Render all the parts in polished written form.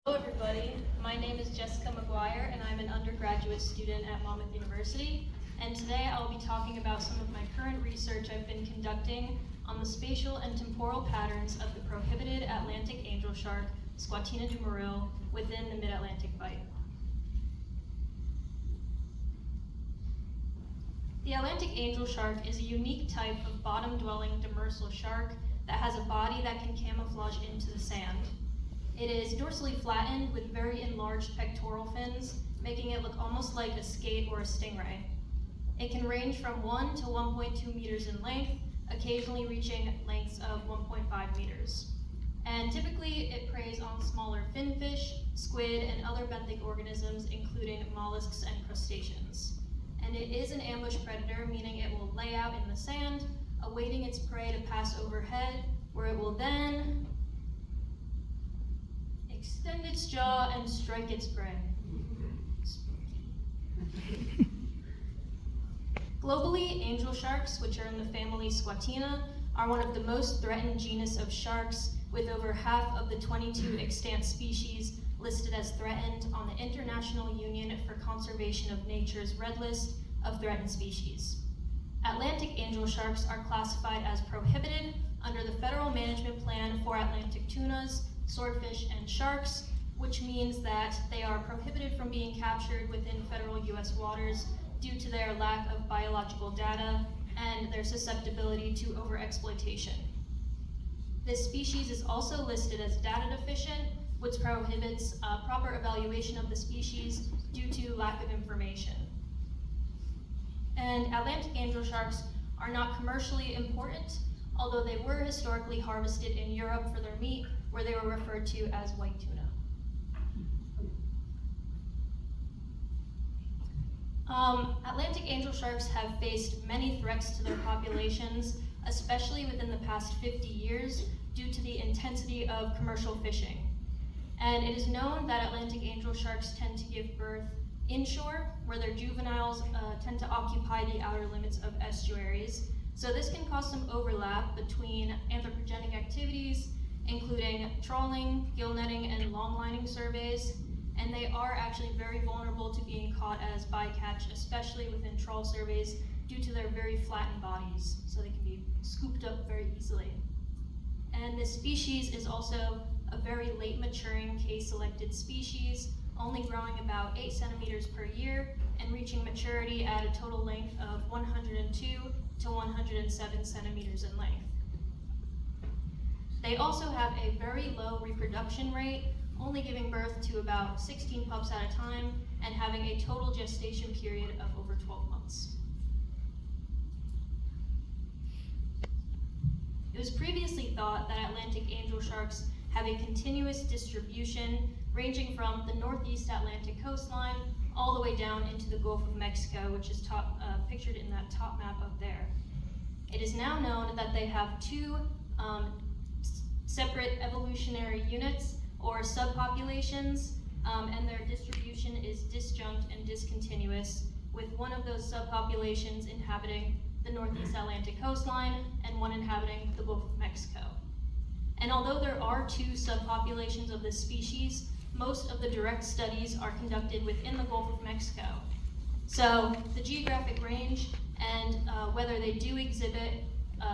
Hello everybody, my name is Jessie Maguire and I'm an undergraduate student at Monmouth University, and today I'll be talking about some of my current research I've been conducting on the spatial and temporal patterns of the prohibited Atlantic angel shark, Squatina du Moril, within the Mid-Atlantic Bight. The Atlantic angel shark is a unique type of bottom-dwelling demersal shark that has a body that can camouflage into the sand. It is dorsally flattened with very enlarged pectoral fins, making it look almost like a skate or a stingray. It can range from 1 to 1.2 meters in length, occasionally reaching lengths of 1.5 meters. And typically it preys on smaller finfish, squid, and other benthic organisms, including mollusks and crustaceans. And it is an ambush predator, meaning it will lay out in the sand, awaiting its prey to pass overhead, where it will then extend its jaw and strike its prey. Globally, angel sharks, which are in the family Squatina, are one of the most threatened genus of sharks, with over half of the 22 extant species listed as threatened on the International Union for Conservation of Nature's Red List of Threatened Species. Atlantic angel sharks are classified as prohibited under the Federal Management Plan for Atlantic tunas, swordfish, and sharks, which means that they are prohibited from being captured within federal U.S. waters due to their lack of biological data and their susceptibility to overexploitation. This species is also listed as data deficient, which prohibits proper evaluation of the species due to lack of information. And Atlantic angel sharks are not commercially important, although they were historically harvested in Europe for their meat, where they were referred to as white tuna. Atlantic angel sharks have faced many threats to their populations, especially within the past 50 years, due to the intensity of commercial fishing. And it is known that Atlantic angel sharks tend to give birth inshore, where their juveniles tend to occupy the outer limits of estuaries. So this can cause some overlap between anthropogenic activities, including trawling, gill netting, and long-lining surveys, and they are actually very vulnerable to being caught as bycatch, especially within trawl surveys, due to their very flattened bodies, so they can be scooped up very easily. And this species is also a very late maturing case-selected species, only growing about 8 centimeters per year and reaching maturity at a total length of 102 to 107 centimeters in length. They also have a very low reproduction rate, only giving birth to about 16 pups at a time and having a total gestation period of over 12 months. It was previously thought that Atlantic angel sharks have a continuous distribution ranging from the northeast Atlantic coastline all the way down into the Gulf of Mexico, which is pictured in that top map up there. It is now known that they have two separate evolutionary units or subpopulations, and their distribution is disjunct and discontinuous, with one of those subpopulations inhabiting the northeast Atlantic coastline and one inhabiting the Gulf of Mexico. And although there are two subpopulations of this species, most of the direct studies are conducted within the Gulf of Mexico. So the geographic range and whether they do exhibit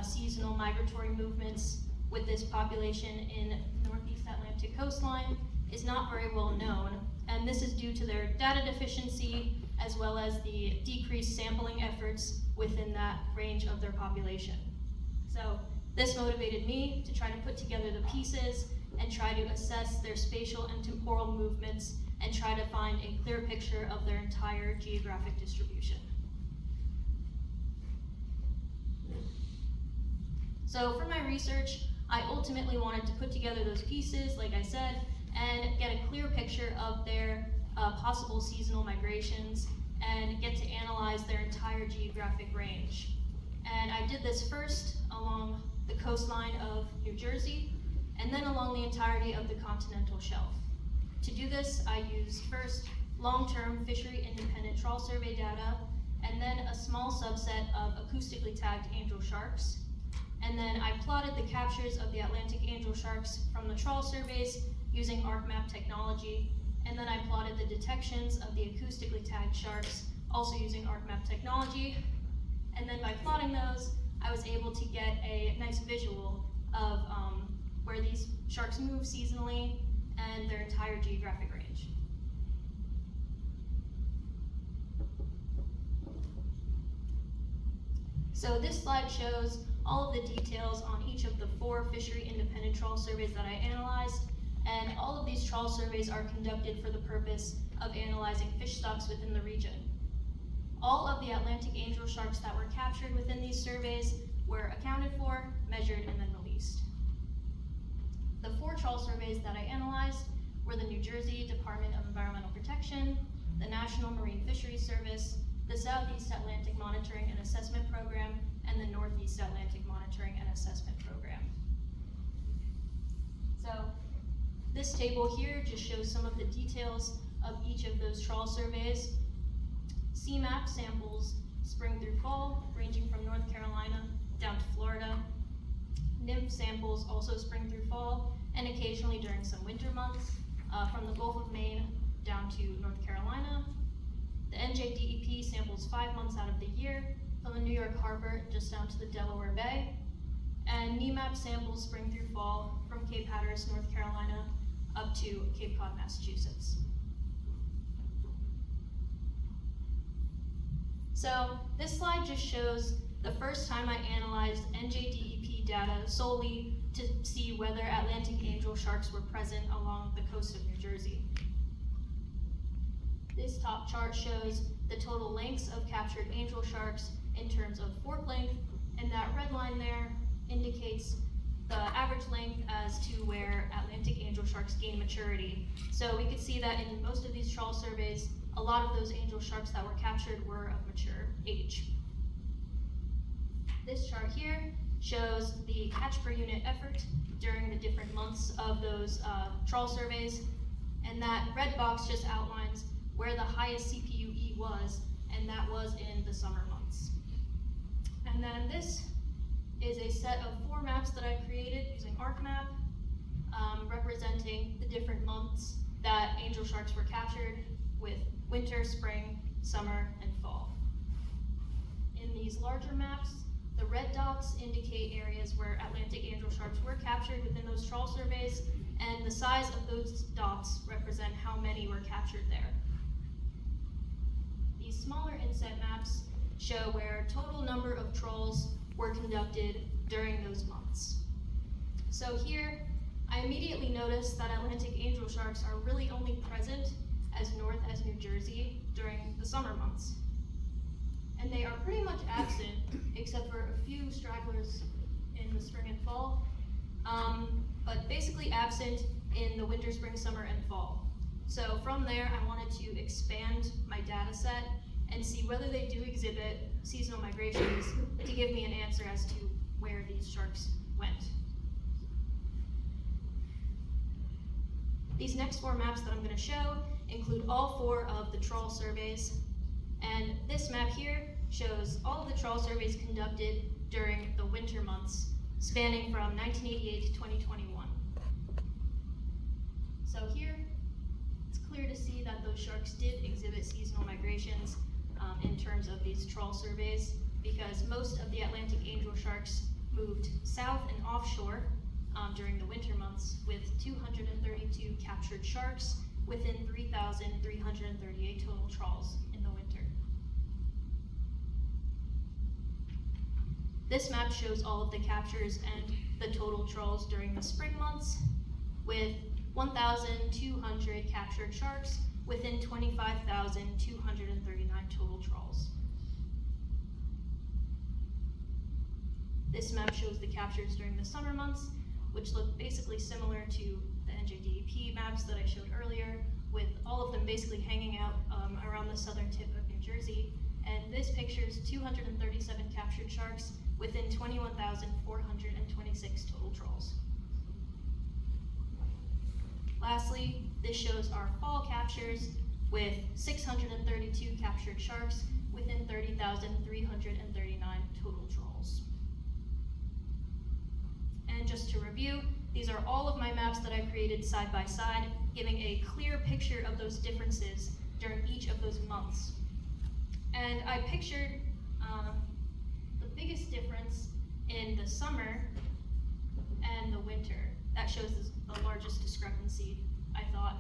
seasonal migratory movements with this population in northeast Atlantic coastline is not very well known, and this is due to their data deficiency as well as the decreased sampling efforts within that range of their population. So this motivated me to try to put together the pieces and try to assess their spatial and temporal movements and try to find a clear picture of their entire geographic distribution. So for my research, I ultimately wanted to put together those pieces, like I said, and get a clear picture of their possible seasonal migrations and get to analyze their entire geographic range. And I did this first along the coastline of New Jersey, and then along the entirety of the continental shelf. To do this, I used first long-term fishery-independent trawl survey data, and then a small subset of acoustically tagged angel sharks. And then I plotted the captures of the Atlantic angel sharks from the trawl surveys using ArcMap technology, and then I plotted the detections of the acoustically tagged sharks, also using ArcMap technology. And then by plotting those, I was able to get a nice visual of where these sharks move seasonally and their entire geographic range. So this slide shows all of the details on each of the 4 fishery independent trawl surveys that I analyzed, and all of these trawl surveys are conducted for the purpose of analyzing fish stocks within the region. All of the Atlantic angel sharks that were captured within these surveys were accounted for, measured, and then released. The 4 trawl surveys that I analyzed were the New Jersey Department of Environmental Protection, the National Marine Fisheries Service, the Southeast Atlantic Monitoring and Assessment Program, and the Northeast Atlantic Monitoring and Assessment Program. So this table here just shows some of the details of each of those trawl surveys. CMAP samples spring through fall, ranging from North Carolina down to Florida. NIMF samples also spring through fall, and occasionally during some winter months, from the Gulf of Maine down to North Carolina. The NJDEP samples 5 months out of the year, from the New York Harbor just down to the Delaware Bay. And NEMAP samples spring through fall from Cape Hatteras, North Carolina, up to Cape Cod, Massachusetts. So this slide just shows the first time I analyzed NJDEP data solely to see whether Atlantic angel sharks were present along the coast of New Jersey. This top chart shows the total lengths of captured angel sharks in terms of fork length, and that red line there indicates the average length as to where Atlantic angel sharks gain maturity. So we could see that in most of these trawl surveys, a lot of those angel sharks that were captured were of mature age. This chart here shows the catch per unit effort during the different months of those trawl surveys, and that red box just outlines where the highest CPUE was, and that was in the summer months. And then this is a set of 4 maps that I created using ArcMap, representing the different months that angel sharks were captured with winter, spring, summer, and fall. In these larger maps, the red dots indicate areas where Atlantic angel sharks were captured within those trawl surveys, and the size of those dots represent how many were captured there. These smaller inset maps show where total number of trawls were conducted during those months. So here, I immediately noticed that Atlantic angel sharks are really only present as north as New Jersey during the summer months. And they are pretty much absent, except for a few stragglers in the spring and fall, but basically absent in the winter, spring, summer, and fall. So from there, I wanted to expand my data set and see whether they do exhibit seasonal migrations to give me an answer as to where these sharks went. These next 4 maps that I'm going to show include all 4 of the trawl surveys, and this map here shows all of the trawl surveys conducted during the winter months, spanning from 1988 to 2021. So here, it's clear to see that those sharks did exhibit seasonal migrations in terms of these trawl surveys, because most of the Atlantic angel sharks moved south and offshore during the winter months, with 232 captured sharks within 3,338 total trawls in the winter. This map shows all of the captures and the total trawls during the spring months, with 1,200 captured sharks within 25,239 total trawls. This map shows the captures during the summer months, which look basically similar to the NJDEP maps that I showed earlier, with all of them basically hanging out around the southern tip of New Jersey. And this pictures 237 captured sharks within 21,426 total trawls. Lastly, this shows our fall captures with 632 captured sharks within 30,339 total trawls. And just to review, These are all of my maps that I created side by side, giving a clear picture of those differences during each of those months. And I pictured the biggest difference in the summer and the winter. That shows the largest discrepancy, I thought.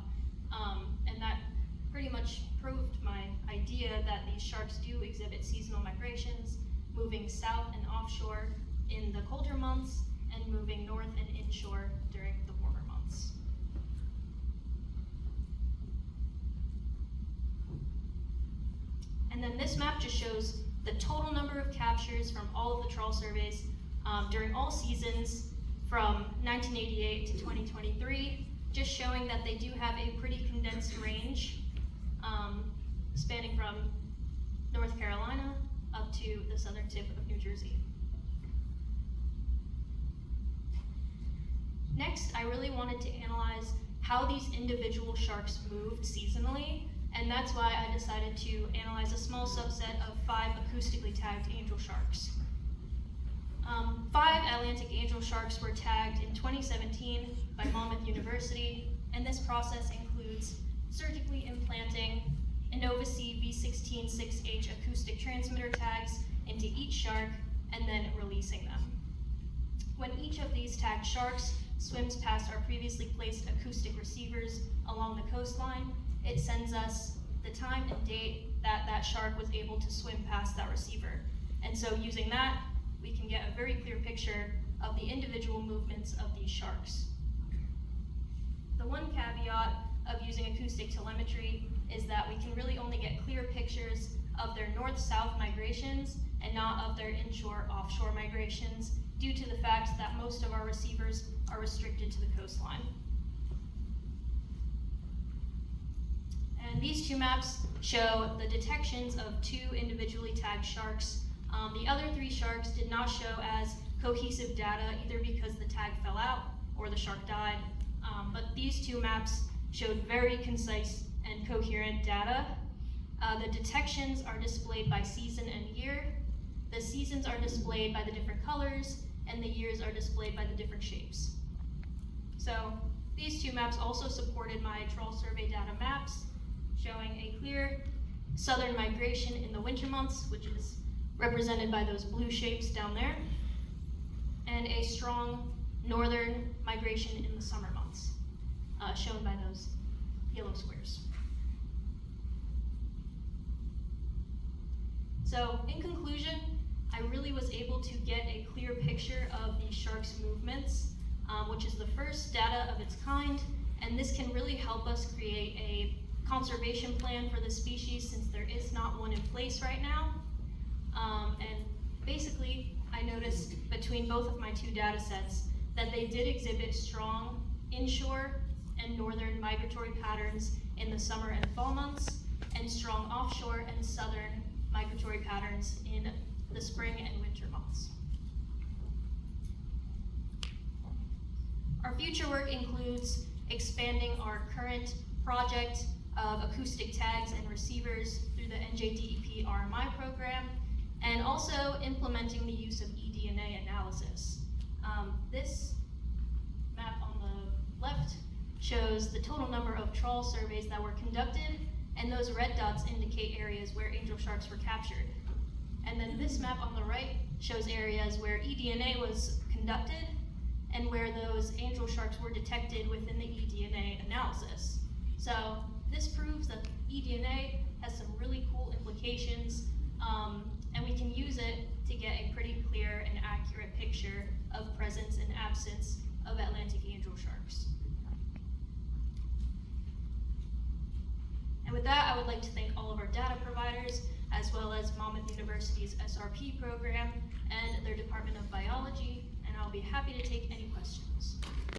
And that pretty much proved my idea that these sharks do exhibit seasonal migrations, moving south and offshore in the colder months and moving north and inshore during the warmer months. And then this map just shows the total number of captures from all of the trawl surveys during all seasons from 1988 to 2023, just showing that they do have a pretty condensed range spanning from North Carolina up to the southern tip of New Jersey. Next, I really wanted to analyze how these individual sharks moved seasonally, and that's why I decided to analyze a small subset of 5 acoustically tagged angel sharks. 5 Atlantic angel sharks were tagged in 2017 by Monmouth University, and this process includes surgically implanting Innovasi V16-6H acoustic transmitter tags into each shark and then releasing them. When each of these tagged sharks swims past our previously placed acoustic receivers along the coastline, it sends us the time and date that that shark was able to swim past that receiver. And so using that, we can get a very clear picture of the individual movements of these sharks. The one caveat of using acoustic telemetry is that we can really only get clear pictures of their north-south migrations and not of their inshore-offshore migrations due to the fact that most of our receivers are restricted to the coastline. And these 2 maps show the detections of 2 individually tagged sharks. The other 3 sharks did not show as cohesive data either because the tag fell out or the shark died, but these 2 maps showed very concise and coherent data. The detections are displayed by season and year. The seasons are displayed by the different colors, and the years are displayed by the different shapes. So these 2 maps also supported my trawl survey data maps, showing a clear southern migration in the winter months, which is represented by those blue shapes down there, and a strong northern migration in the summer months, shown by those yellow squares. So in conclusion, I really was able to get a clear picture of these sharks' movements, which is the first data of its kind, and this can really help us create a conservation plan for the species since there is not one in place right now. And basically, I noticed between both of my 2 data sets that they did exhibit strong inshore and northern migratory patterns in the summer and fall months, and strong offshore and southern migratory patterns in the spring and winter months. Our future work includes expanding our current project of acoustic tags and receivers through the NJDEP RMI program, and also implementing the use of eDNA analysis. This map on the left shows the total number of trawl surveys that were conducted, and those red dots indicate areas where angel sharks were captured. And then this map on the right shows areas where eDNA was conducted and where those angel sharks were detected within the eDNA analysis. So this proves that eDNA has some really cool implications, and we can use it to get a pretty clear and accurate picture of presence and absence of Atlantic angel sharks. And with that, I would like to thank all of our data providers, as well as Monmouth University's SRP program and their Department of Biology, and I'll be happy to take any questions.